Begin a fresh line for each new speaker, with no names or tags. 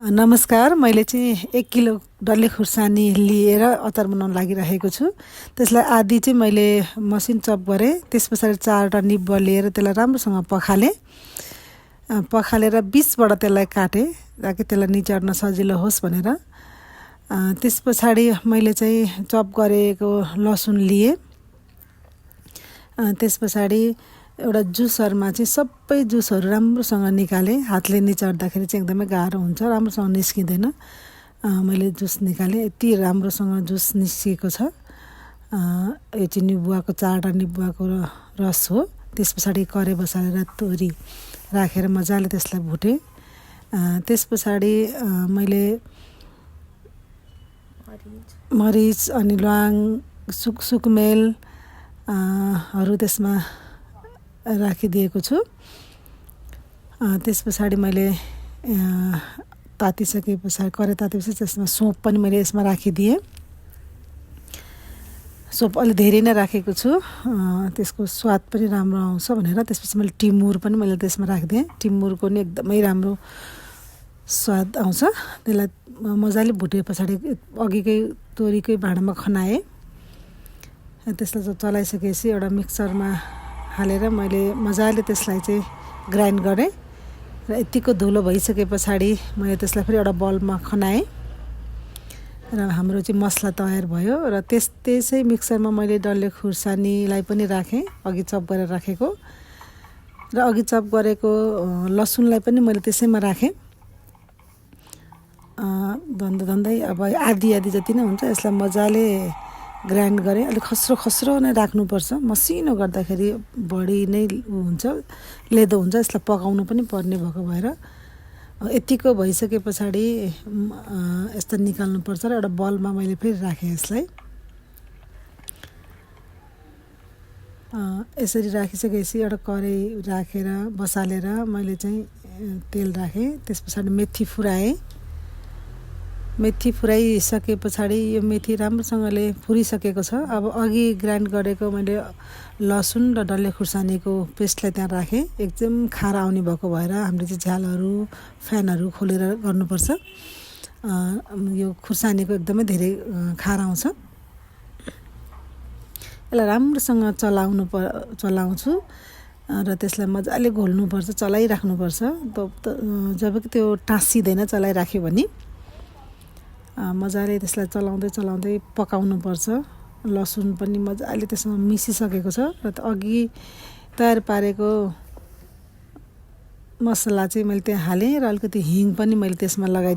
नमस्कार। मैले चाहिँ 1 किलो डल्ले खुर्सानी लिएर अचार बनाउन लागिरहेको छु। त्यसलाई आधी चाहिँ मैले मसिन चप गरेँ। त्यस पछाडि 4वटा निब्बा लिएर त्यसलाई राम्रोसँग पखालेँ। पखालेर बिचबाट त्यसलाई काटेँ ताकि त्यसलाई निचोड्न सजिलो होस् भनेर। त्यस पछाडि मैले चाहिँ चप गरेको लसुन लिएँ। त्यस पछाडि एउटा जुसरमा चाहिँ सबै जुसहरू राम्रोसँग निकालेँ। हातले निचोड्दाखेरि चाहिँ एकदमै गाह्रो हुन्छ, राम्रोसँग निस्किँदैन। मैले जुस निकालेँ, यति राम्रोसँग जुस निस्किएको छ। यो चाहिँ निबुवाको 4वटा निबुवाको रस हो। त्यस पछाडि करे बसालेर तोरी राखेर मजाले त्यसलाई भुटेँ। त्यस पछाडि मैले मरिच अनि ल्वाङ सुकमेल हरू त्यसमा राखिदिएको छु। त्यस पछाडि मैले तातिसके पछाडि करे तातेपछि त्यसमा सोप पनि मैले यसमा राखिदिएँ। सोप अलि धेरै नै राखेको छु, त्यसको स्वाद पनि राम्रो आउँछ भनेर। त्यसपछि मैले टिमुर पनि मैले त्यसमा राखिदिएँ। टिमुरको नि एकदमै राम्रो स्वाद आउँछ। त्यसलाई मजाले भुटे पछाडि अघिकै तोरीकै भाँडामा खनाएँ। त्यसलाई चलाइसकेपछि एउटा मिक्सरमा हालेर मैले मजाले त्यसलाई चाहिँ ग्राइन्ड गरेँ र यतिको धुलो भइसके पछाडि मैले त्यसलाई फेरि एउटा बलमा खनाएँ र हाम्रो चाहिँ मसला तयार भयो। र त्यसै मिक्सरमा मैले डल्ले खुर्सानीलाई पनि राखेँ, अघि चप गरेर राखेको, र अघि चप गरेको लसुनलाई पनि मैले त्यसैमा राखेँ। धन्दै अब आधी जति नै हुन्छ। यसलाई मजाले ग्राइन्ड गरेँ। अलिक खस्रो नै राख्नुपर्छ, मसिनो गर्दाखेरि बढी नै हुन्छ, लेदो हुन्छ। यसलाई पकाउनु पनि पर्ने भएको भएर यतिको भइसके पछाडि यस्तो निकाल्नुपर्छ र एउटा बलमा मैले फेरि राखेँ यसलाई। यसरी राखिसकेपछि एउटा कराई राखेर बसालेर मैले चाहिँ तेल राखेँ। त्यस पछाडि मेथी फुराएँ। मेथी फुराइसके पछाडि यो मेथी राम्रोसँगले फुरिसकेको छ। अब अघि ग्राइन्ड गरेको मैले लसुन र डल्ले खुर्सानीको पेस्टलाई त्यहाँ राखेँ। एकदम खारा आउने भएको भएर हामीले चाहिँ झ्यालहरू फ्यानहरू खोलेर गर्नुपर्छ। यो खुर्सानीको एकदमै धेरै खारा आउँछ। यसलाई राम्रोसँग चलाउँछु र त्यसलाई मजाले घोल्नुपर्छ, चलाइराख्नुपर्छ। जब कि त्यो टाँसिँदैन चलाइराख्यो भने। मजाले त्यसलाई चलाउँदै पकाउनुपर्छ। लसुन पनि मजाले त्यसमा मिसिसकेको छ र अघि तयार पारेको मसला चाहिँ मैले त्यहाँ हालेँ र अलिकति हिङ पनि मैले त्यसमा लगाएँ।